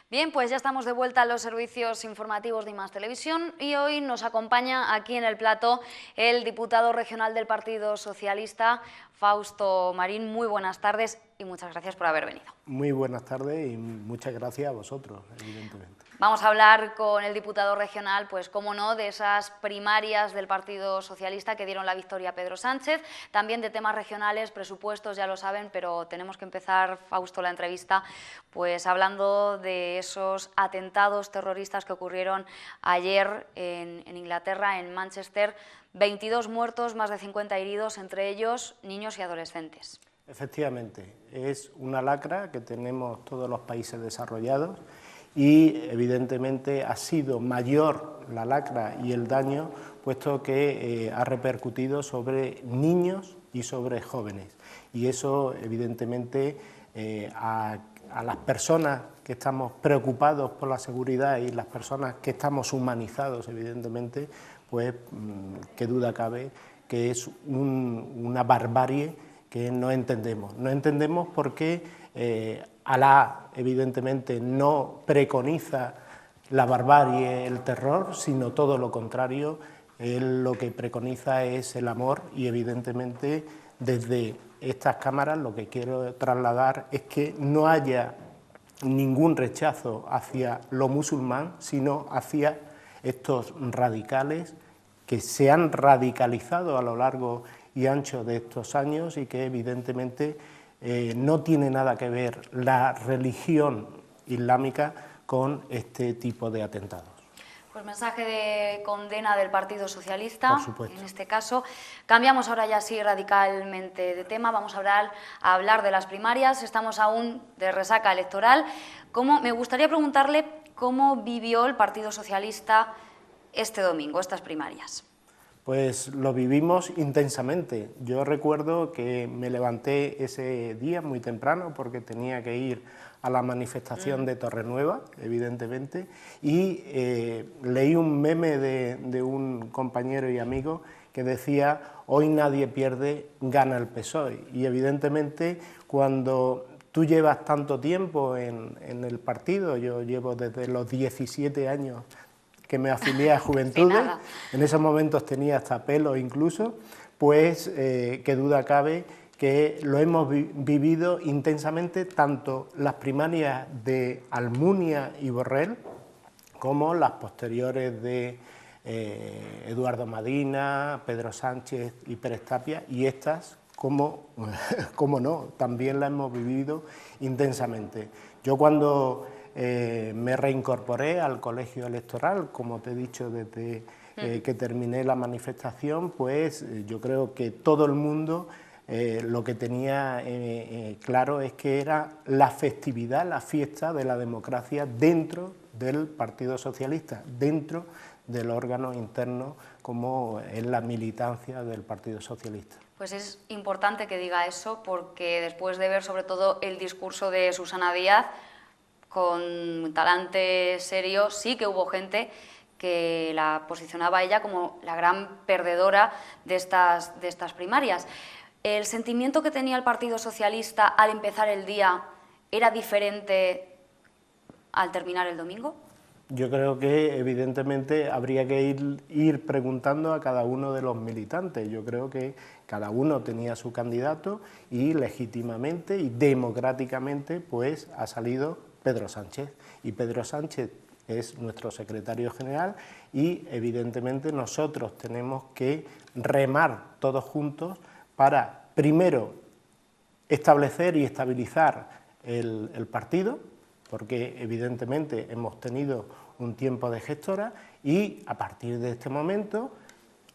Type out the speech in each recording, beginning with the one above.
Bien, pues ya estamos de vuelta a los servicios informativos de I+, Televisión y hoy nos acompaña aquí en el plató el diputado regional del Partido Socialista, Fausto Marín. Muy buenas tardes y muchas gracias por haber venido. Muy buenas tardes y muchas gracias a vosotros, evidentemente. Vamos a hablar con el diputado regional, pues cómo no, de esas primarias del Partido Socialista que dieron la victoria a Pedro Sánchez, también de temas regionales, presupuestos, ya lo saben, pero tenemos que empezar, Fausto, la entrevista, pues hablando de esos atentados terroristas que ocurrieron ayer en Inglaterra, en Manchester, 22 muertos, más de 50 heridos, entre ellos niños y adolescentes. Efectivamente, es una lacra que tenemos todos los países desarrollados y evidentemente ha sido mayor la lacra y el daño puesto que ha repercutido sobre niños y sobre jóvenes, y eso evidentemente a las personas que estamos preocupados por la seguridad y las personas que estamos humanizados evidentemente, pues qué duda cabe que es una barbarie que no entendemos. No entendemos porque Alá, evidentemente, no preconiza la barbarie, el terror, sino todo lo contrario. Él lo que preconiza es el amor y, evidentemente, desde estas cámaras lo que quiero trasladar es que no haya ningún rechazo hacia lo musulmán, sino hacia estos radicales que se han radicalizado a lo largo y ancho de estos años y que evidentemente no tiene nada que ver la religión islámica con este tipo de atentados. Pues mensaje de condena del Partido Socialista, por supuesto. En este caso. Cambiamos ahora ya sí radicalmente de tema, vamos a hablar de las primarias, estamos aún de resaca electoral. Me gustaría preguntarle cómo vivió el Partido Socialista este domingo, estas primarias. Pues lo vivimos intensamente. Yo recuerdo que me levanté ese día muy temprano porque tenía que ir a la manifestación de Torrenueva, evidentemente, y leí un meme de un compañero y amigo que decía: hoy nadie pierde, gana el PSOE. Y evidentemente cuando tú llevas tanto tiempo en el partido, yo llevo desde los 17 años que me afilié a Juventudes, en esos momentos tenía hasta pelo incluso, pues qué duda cabe que lo hemos vivido intensamente tanto las primarias de Almunia y Borrell como las posteriores de Eduardo Madina, Pedro Sánchez y Pérez Tapia, y estas, como no, también las hemos vivido intensamente. Yo cuando me reincorporé al colegio electoral, como te he dicho desde que terminé la manifestación, pues yo creo que todo el mundo lo que tenía claro es que era la festividad, la fiesta de la democracia dentro del Partido Socialista, dentro del órgano interno como es la militancia del Partido Socialista. Pues es importante que diga eso porque después de ver sobre todo el discurso de Susana Díaz, con talante serio, sí que hubo gente que la posicionaba a ella como la gran perdedora de estas primarias. ¿El sentimiento que tenía el Partido Socialista al empezar el día era diferente al terminar el domingo? Yo creo que evidentemente habría que ir preguntando a cada uno de los militantes. Yo creo que cada uno tenía su candidato y legítimamente y democráticamente pues ha salido Pedro Sánchez, y Pedro Sánchez es nuestro secretario general y evidentemente nosotros tenemos que remar todos juntos para primero establecer y estabilizar el partido, porque evidentemente hemos tenido un tiempo de gestora, y a partir de este momento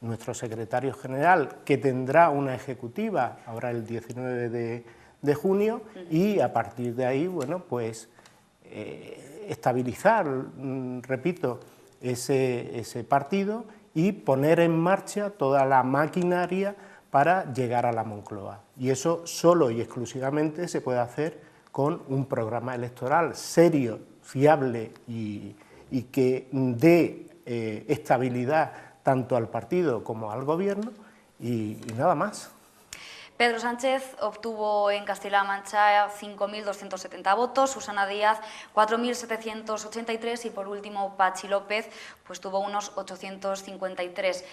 nuestro secretario general, que tendrá una ejecutiva ahora el 19 de junio, y a partir de ahí, bueno, pues estabilizar, repito, ese partido y poner en marcha toda la maquinaria para llegar a la Moncloa. Y eso solo y exclusivamente se puede hacer con un programa electoral serio, fiable y que dé estabilidad tanto al partido como al gobierno y nada más. Pedro Sánchez obtuvo en Castilla-La Mancha 5.270 votos, Susana Díaz 4.783 y por último Patxi López pues tuvo unos 853.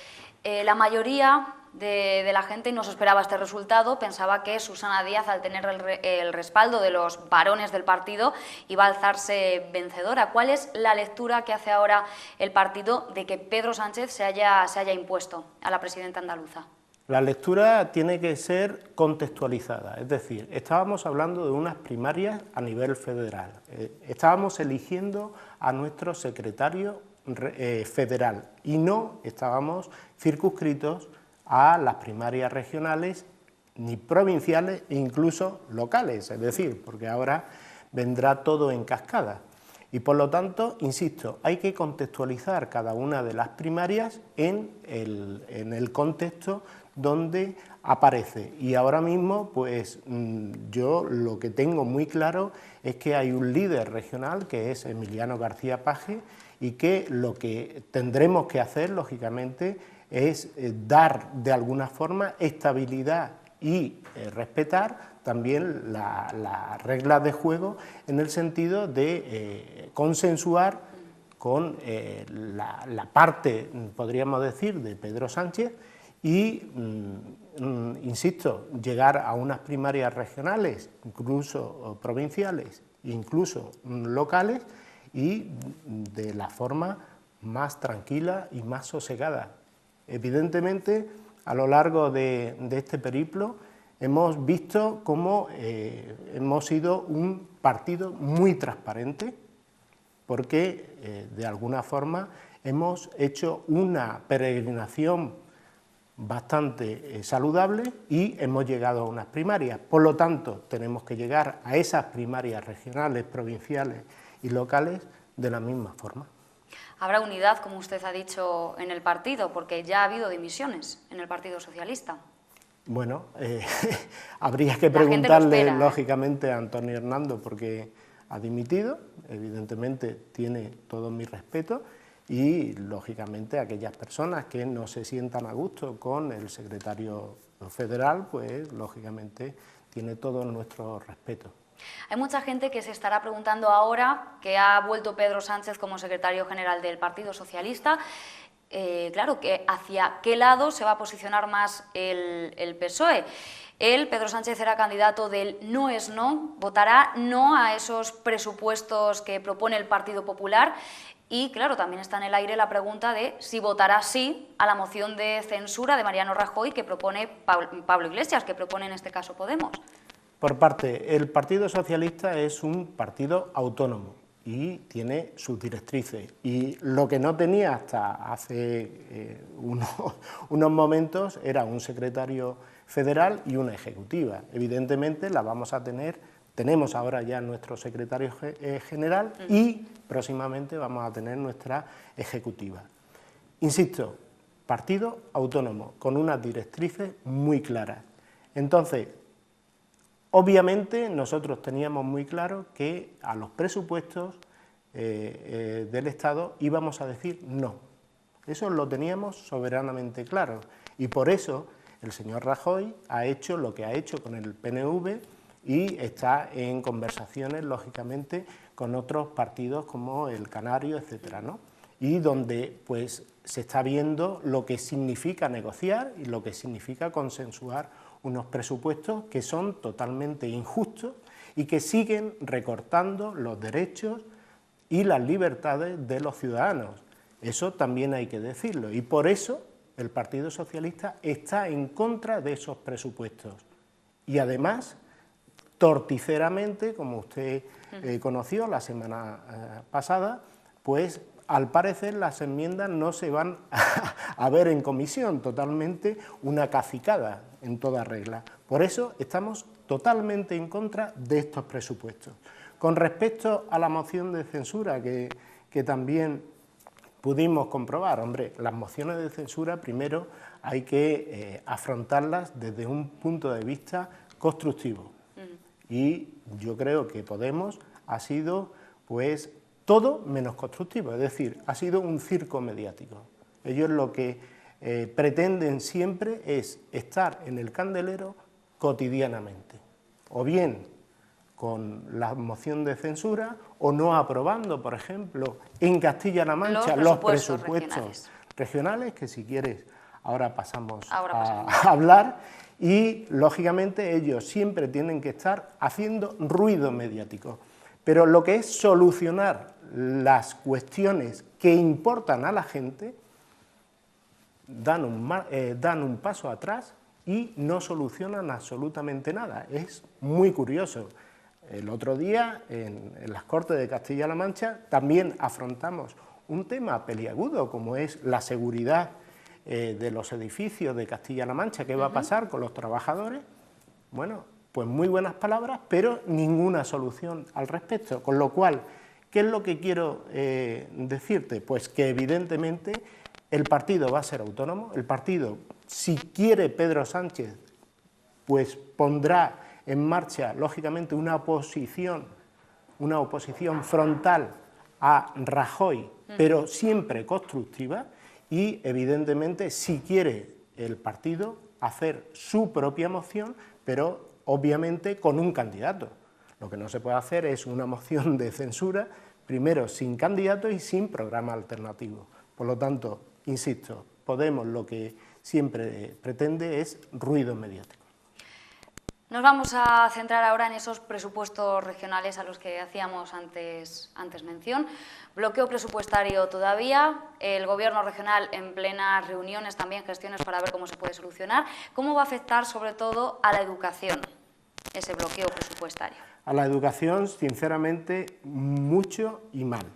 La mayoría de la gente no se esperaba este resultado, pensaba que Susana Díaz, al tener el respaldo de los varones del partido, iba a alzarse vencedora. ¿Cuál es la lectura que hace ahora el partido de que Pedro Sánchez se haya impuesto a la presidenta andaluza? La lectura tiene que ser contextualizada, es decir, estábamos hablando de unas primarias a nivel federal, estábamos eligiendo a nuestro secretario federal y no estábamos circunscritos a las primarias regionales ni provinciales e incluso locales, es decir, porque ahora vendrá todo en cascada. Y por lo tanto, insisto, hay que contextualizar cada una de las primarias en el contexto donde aparece. Y ahora mismo, pues yo lo que tengo muy claro es que hay un líder regional que es Emiliano García Paje y que lo que tendremos que hacer, lógicamente, es dar de alguna forma estabilidad y respetar también las reglas de juego en el sentido de consensuar con la parte, podríamos decir, de Pedro Sánchez y, insisto, llegar a unas primarias regionales, incluso provinciales, incluso locales y de la forma más tranquila y más sosegada. Evidentemente, a lo largo de este periplo, hemos visto cómo hemos sido un partido muy transparente, porque de alguna forma hemos hecho una peregrinación bastante saludable y hemos llegado a unas primarias. Por lo tanto, tenemos que llegar a esas primarias regionales, provinciales y locales de la misma forma. Habrá unidad, como usted ha dicho, en el partido, porque ya ha habido dimisiones en el Partido Socialista. Bueno, habría que preguntarle, lógicamente, a Antonio Hernando, porque ha dimitido, evidentemente tiene todo mi respeto, y, lógicamente, aquellas personas que no se sientan a gusto con el secretario federal, pues, lógicamente, tiene todo nuestro respeto. Hay mucha gente que se estará preguntando ahora que ha vuelto Pedro Sánchez como secretario general del Partido Socialista, claro, que hacia qué lado se va a posicionar más el PSOE. Él, Pedro Sánchez, era candidato del no es no, votará no a esos presupuestos que propone el Partido Popular y, claro, también está en el aire la pregunta de si votará sí a la moción de censura de Mariano Rajoy que propone Pablo Iglesias, que propone en este caso Podemos. Por parte, el Partido Socialista es un partido autónomo y tiene sus directrices. Y lo que no tenía hasta hace unos momentos era un secretario federal y una ejecutiva. Evidentemente la vamos a tener, tenemos ahora ya nuestro secretario general y próximamente vamos a tener nuestra ejecutiva. Insisto, partido autónomo, con unas directrices muy claras. Entonces, obviamente nosotros teníamos muy claro que a los presupuestos del Estado íbamos a decir no. Eso lo teníamos soberanamente claro y por eso el señor Rajoy ha hecho lo que ha hecho con el PNV y está en conversaciones, lógicamente, con otros partidos como el Canario, etcétera, ¿no? Y donde pues se está viendo lo que significa negociar y lo que significa consensuar unos presupuestos que son totalmente injustos y que siguen recortando los derechos y las libertades de los ciudadanos. Eso también hay que decirlo y por eso el Partido Socialista está en contra de esos presupuestos y además torticeramente, como usted conoció la semana pasada, pues al parecer las enmiendas no se van a ver en comisión, totalmente una cacicada en toda regla. Por eso estamos totalmente en contra de estos presupuestos. Con respecto a la moción de censura que también pudimos comprobar, hombre, las mociones de censura primero hay que afrontarlas desde un punto de vista constructivo. Y yo creo que Podemos ha sido pues todo menos constructivo, es decir, ha sido un circo mediático. Ellos lo que pretenden siempre es estar en el candelero cotidianamente, o bien con la moción de censura o no aprobando, por ejemplo, en Castilla-La Mancha los presupuestos regionales, que si quieres ahora pasamos a hablar, y lógicamente ellos siempre tienen que estar haciendo ruido mediático. Pero lo que es solucionar las cuestiones que importan a la gente, dan un paso atrás y no solucionan absolutamente nada. Es muy curioso. El otro día, en las Cortes de Castilla-La Mancha, también afrontamos un tema peliagudo, como es la seguridad de los edificios de Castilla-La Mancha. ¿Qué va a pasar con los trabajadores? Bueno, pues muy buenas palabras, pero ninguna solución al respecto. Con lo cual, ¿qué es lo que quiero decirte? Pues que evidentemente el partido va a ser autónomo. El partido, si quiere Pedro Sánchez, pues pondrá en marcha, lógicamente, una oposición frontal a Rajoy, pero siempre constructiva, y evidentemente si quiere el partido hacer su propia moción, pero obviamente con un candidato. Lo que no se puede hacer es una moción de censura, primero sin candidato y sin programa alternativo. Por lo tanto, insisto, Podemos lo que siempre pretende es ruido mediático. Nos vamos a centrar ahora en esos presupuestos regionales a los que hacíamos antes mención. Bloqueo presupuestario todavía, el Gobierno regional en plenas reuniones, también gestiones para ver cómo se puede solucionar. ¿Cómo va a afectar sobre todo a la educación ese bloqueo presupuestario? A la educación, sinceramente, mucho y mal.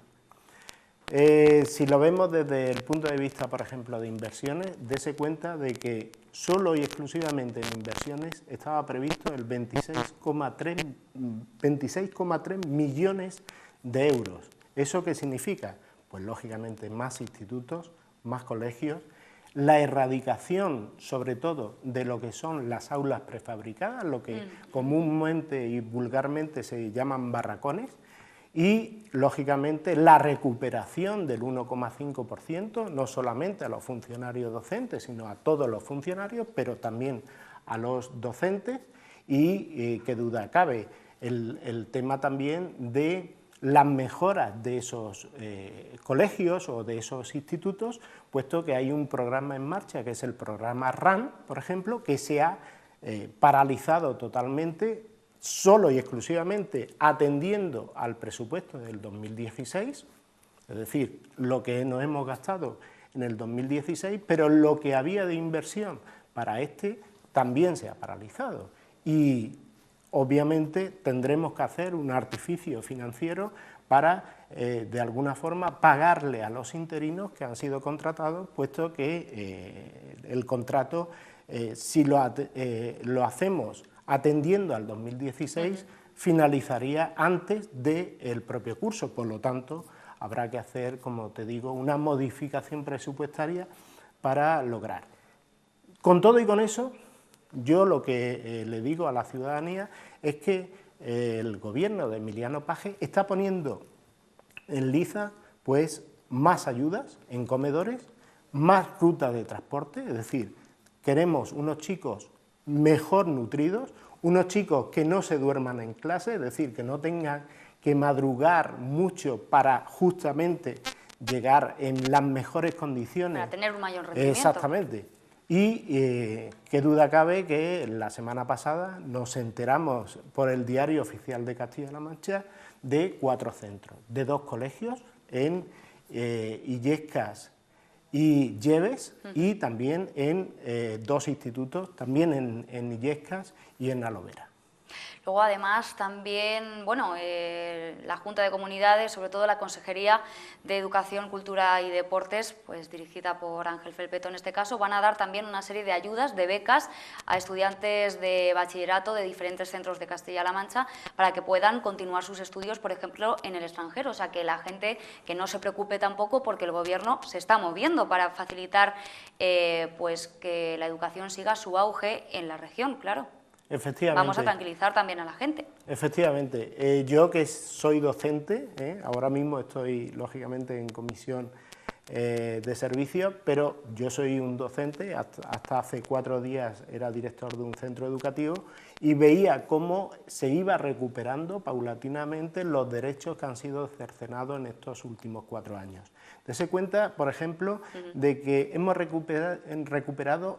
Si lo vemos desde el punto de vista, por ejemplo, de inversiones, dése cuenta de que solo y exclusivamente en inversiones estaba previsto el 26,3 millones de euros. ¿Eso qué significa? Pues lógicamente más institutos, más colegios, la erradicación sobre todo de lo que son las aulas prefabricadas, lo que comúnmente y vulgarmente se llaman barracones, y, lógicamente, la recuperación del 1,5%, no solamente a los funcionarios docentes, sino a todos los funcionarios, pero también a los docentes, y qué duda cabe, el tema también de las mejoras de esos colegios o de esos institutos, puesto que hay un programa en marcha, que es el programa RAN, por ejemplo, que se ha paralizado totalmente, solo y exclusivamente atendiendo al presupuesto del 2016, es decir, lo que nos hemos gastado en el 2016, pero lo que había de inversión para este también se ha paralizado. Y obviamente tendremos que hacer un artificio financiero para, de alguna forma, pagarle a los interinos que han sido contratados, puesto que el contrato, si lo hacemos atendiendo al 2016, finalizaría antes del propio curso. Por lo tanto, habrá que hacer, como te digo, una modificación presupuestaria para lograr. Con todo y con eso, yo lo que le digo a la ciudadanía es que el gobierno de Emiliano Paje está poniendo en liza pues, más ayudas en comedores, más rutas de transporte, es decir, queremos unos chicos mejor nutridos, unos chicos que no se duerman en clase, es decir, que no tengan que madrugar mucho para justamente llegar en las mejores condiciones. Para tener un mayor rendimiento. Exactamente. Y qué duda cabe que la semana pasada nos enteramos por el Diario Oficial de Castilla-La Mancha de 4 centros, de 2 colegios en Illescas y Lleves, y también en 2 institutos, también en Illescas y en Alovera. Luego, además, también, bueno, la Junta de Comunidades, sobre todo la Consejería de Educación, Cultura y Deportes, pues dirigida por Ángel Felpeto en este caso, van a dar también una serie de ayudas, de becas, a estudiantes de bachillerato de diferentes centros de Castilla-La Mancha para que puedan continuar sus estudios, por ejemplo, en el extranjero. O sea, que la gente que no se preocupe tampoco, porque el Gobierno se está moviendo para facilitar pues que la educación siga su auge en la región, claro. Efectivamente. Vamos a tranquilizar también a la gente. Efectivamente. Yo que soy docente, ahora mismo estoy lógicamente en comisión de servicio, pero yo soy un docente, hasta hace 4 días era director de un centro educativo y veía cómo se iba recuperando paulatinamente los derechos que han sido cercenados en estos últimos 4 años. Dese cuenta, por ejemplo, de que hemos recuperado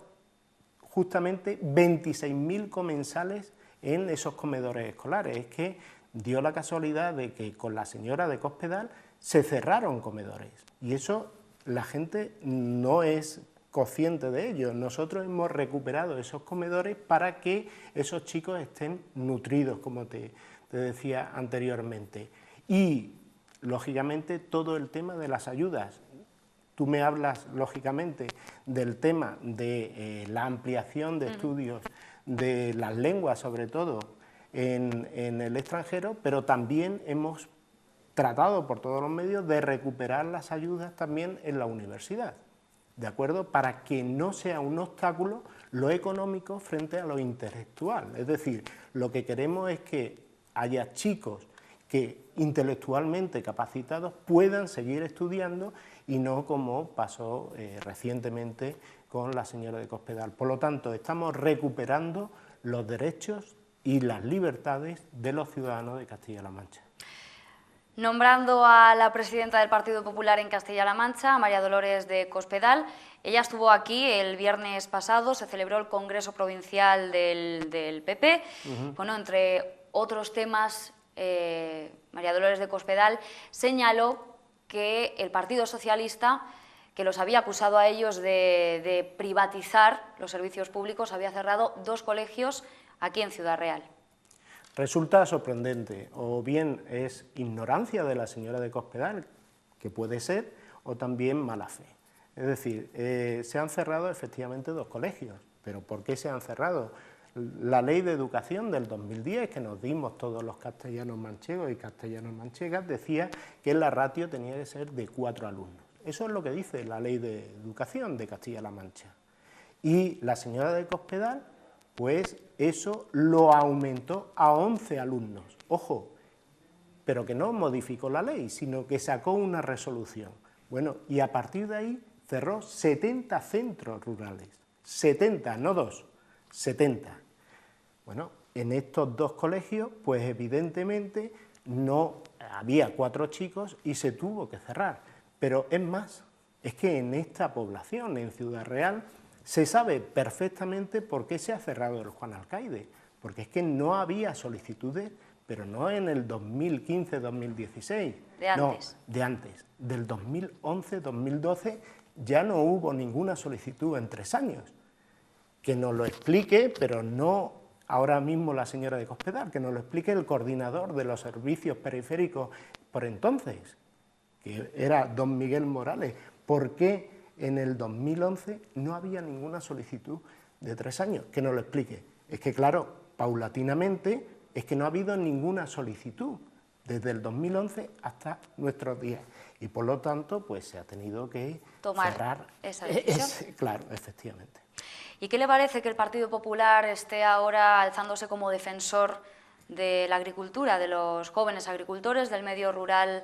justamente 26.000 comensales en esos comedores escolares. Es que dio la casualidad de que con la señora de Cospedal se cerraron comedores y eso la gente no es consciente de ello. Nosotros hemos recuperado esos comedores para que esos chicos estén nutridos, como te decía anteriormente. Y, lógicamente, todo el tema de las ayudas. Tú me hablas, lógicamente, del tema de la ampliación de estudios de las lenguas, sobre todo, en el extranjero, pero también hemos tratado por todos los medios de recuperar las ayudas también en la universidad, ¿de acuerdo? Para que no sea un obstáculo lo económico frente a lo intelectual. Es decir, lo que queremos es que haya chicos que intelectualmente capacitados puedan seguir estudiando y no como pasó recientemente con la señora de Cospedal. Por lo tanto, estamos recuperando los derechos y las libertades de los ciudadanos de Castilla-La Mancha. Nombrando a la presidenta del Partido Popular en Castilla-La Mancha, María Dolores de Cospedal, ella estuvo aquí el viernes pasado, se celebró el Congreso Provincial del PP. Bueno, entre otros temas, María Dolores de Cospedal señaló que el Partido Socialista, que los había acusado a ellos de privatizar los servicios públicos, había cerrado 2 colegios aquí en Ciudad Real. Resulta sorprendente, o bien es ignorancia de la señora de Cospedal, que puede ser, o también mala fe. Es decir, se han cerrado efectivamente 2 colegios, pero ¿por qué se han cerrado? La Ley de Educación del 2010, que nos dimos todos los castellanos manchegos y castellanas manchegas, decía que la ratio tenía que ser de 4 alumnos. Eso es lo que dice la Ley de Educación de Castilla-La Mancha. Y la señora de Cospedal, pues eso lo aumentó a 11 alumnos. Ojo, pero que no modificó la ley, sino que sacó una resolución. Bueno, y a partir de ahí cerró 70 centros rurales. 70, no 2, 70. Bueno, en estos 2 colegios, pues evidentemente no había 4 chicos y se tuvo que cerrar. Pero es más, es que en esta población, en Ciudad Real, se sabe perfectamente por qué se ha cerrado el Juan Alcaide, porque es que no había solicitudes, pero no en el 2015-2016. De antes. No, de antes. Del 2011-2012 ya no hubo ninguna solicitud en 3 años. Que nos lo explique, pero no ahora mismo la señora de Cospedal, que nos lo explique el coordinador de los servicios periféricos por entonces, que era don Miguel Morales. ¿Por qué en el 2011 no había ninguna solicitud de 3 años? Que nos lo explique. Es que, claro, paulatinamente, es que no ha habido ninguna solicitud desde el 2011 hasta nuestros días. Y por lo tanto, pues se ha tenido que cerrar esa decisión. Claro, efectivamente. ¿Y qué le parece que el Partido Popular esté ahora alzándose como defensor de la agricultura, de los jóvenes agricultores, del medio rural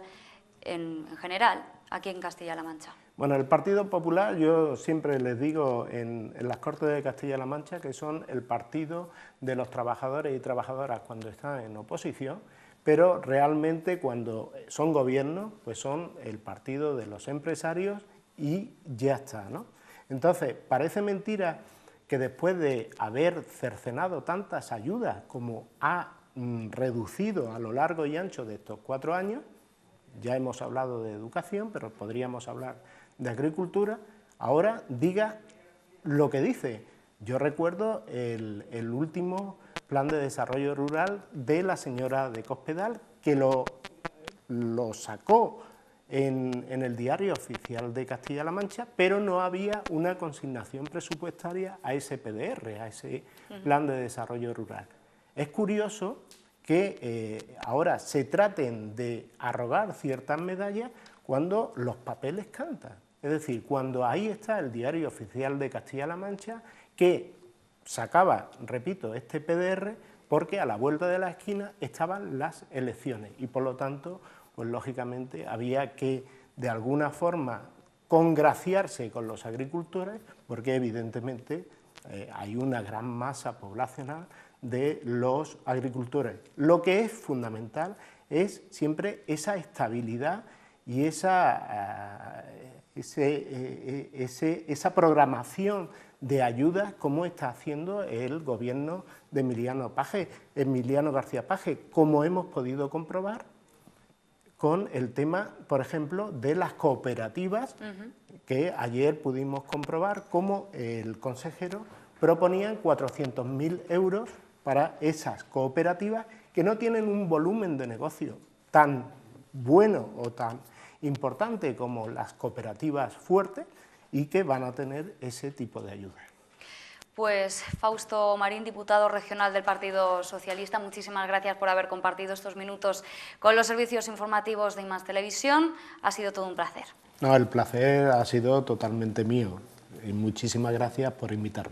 en general, aquí en Castilla-La Mancha? Bueno, el Partido Popular, yo siempre les digo en las Cortes de Castilla-La Mancha que son el partido de los trabajadores y trabajadoras cuando están en oposición, pero realmente cuando son gobierno, pues son el partido de los empresarios y ya está, ¿no? Entonces, parece mentira que después de haber cercenado tantas ayudas como ha reducido a lo largo y ancho de estos 4 años, ya hemos hablado de educación, pero podríamos hablar de agricultura, ahora diga lo que dice. Yo recuerdo el último plan de desarrollo rural de la señora de Cospedal, que lo sacó en el Diario Oficial de Castilla-La Mancha, pero no había una consignación presupuestaria a ese PDR, a ese plan de desarrollo rural. Es curioso que ahora se traten de arrogar ciertas medallas cuando los papeles cantan. Es decir, cuando ahí está el Diario Oficial de Castilla-La Mancha que sacaba, repito, este PDR porque a la vuelta de la esquina estaban las elecciones y por lo tanto, pues lógicamente había que de alguna forma congraciarse con los agricultores, porque evidentemente hay una gran masa poblacional de los agricultores. Lo que es fundamental es siempre esa estabilidad y esa programación de ayudas como está haciendo el gobierno de Emiliano García Paje, como hemos podido comprobar con el tema, por ejemplo, de las cooperativas, que ayer pudimos comprobar cómo el consejero proponía 400.000 euros para esas cooperativas que no tienen un volumen de negocio tan bueno o tan importante como las cooperativas fuertes y que van a tener ese tipo de ayuda. Pues Fausto Marín, diputado regional del Partido Socialista, muchísimas gracias por haber compartido estos minutos con los servicios informativos de I+ Televisión. Ha sido todo un placer. No, el placer ha sido totalmente mío y muchísimas gracias por invitarme.